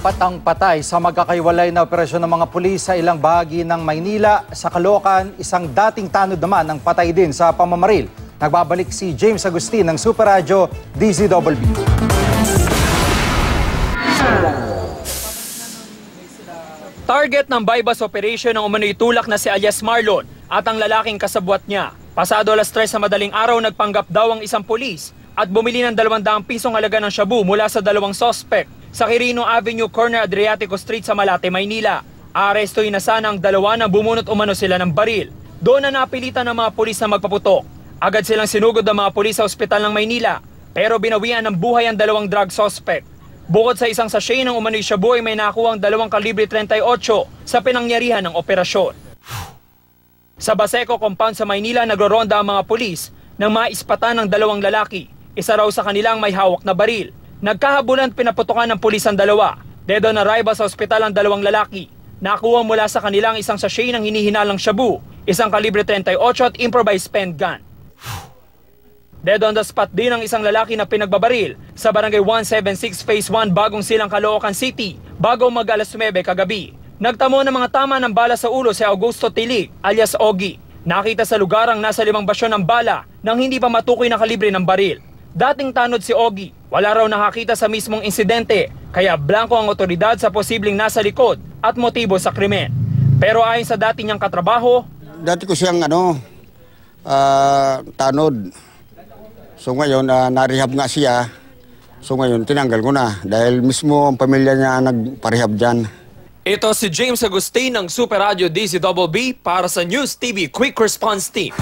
Patang-patay sa magkakaiwalay na operasyon ng mga pulis sa ilang bahagi ng Maynila. Sa Caloocan, isang dating tanod naman ang patay din sa pamamaril. Nagbabalik si James Agustin ng Super Radio DZBB. Target ng bypass operation ng umano'y tulak na si alias Marlon at ang lalaking kasabwat niya. Pasado alas 3 sa madaling araw, nagpanggap daw ang isang pulis at bumili ng 200 pisong halaga ng shabu mula sa dalawang sospek sa Quirino Avenue, corner Adriatico Street sa Malate, Maynila. Aarestuhin na sana ang dalawa na bumunot umano sila ng baril. Doon na napilitan ng mga pulis na magpaputok. Agad silang sinugod ng mga pulis sa ospital ng Maynila, pero binawian ng buhay ang dalawang drug suspect. Bukod sa isang sachet ng umano'y shabu ay may nakuha ang 2 kalibre 38 sa pinangyarihan ng operasyon. Sa Baseco compound sa Maynila, nagroronda ang mga pulis nang maispatan ng dalawang lalaki. Isa raw sa kanilang may hawak na baril. Nagkahabulan, pinaputukan ng pulis ang dalawa. Dead on arrival sa ospital ang dalawang lalaki. Nakuha mula sa kanilang isang sachet ng hinihinalang shabu, isang kalibre 38 at improvised pen gun. Dead on the spot din ang isang lalaki na pinagbabaril sa barangay 176 Phase 1 Bagong Silang, Caloocan City bago mag-alas 9 kagabi. Nagtamo ng mga tama ng bala sa ulo si Augusto Tilig alias Ogie. Nakita sa lugar ang nasa 5 basyon ng bala nang hindi pa matukoy na kalibre ng baril. Dating tanod si Ogie, wala raw nakakita sa mismong insidente, kaya blanco ang otoridad sa posibleng nasa likod at motibo sa krimen. Pero ayon sa dati niyang katrabaho, dati ko siyang tanod. So ngayon, na-rehab nga siya. So ngayon, tinanggal ko na dahil mismo ang pamilya niya nagparehab dyan. Ito si James Agustin ng Super Radio DZBB para sa News TV Quick Response Team.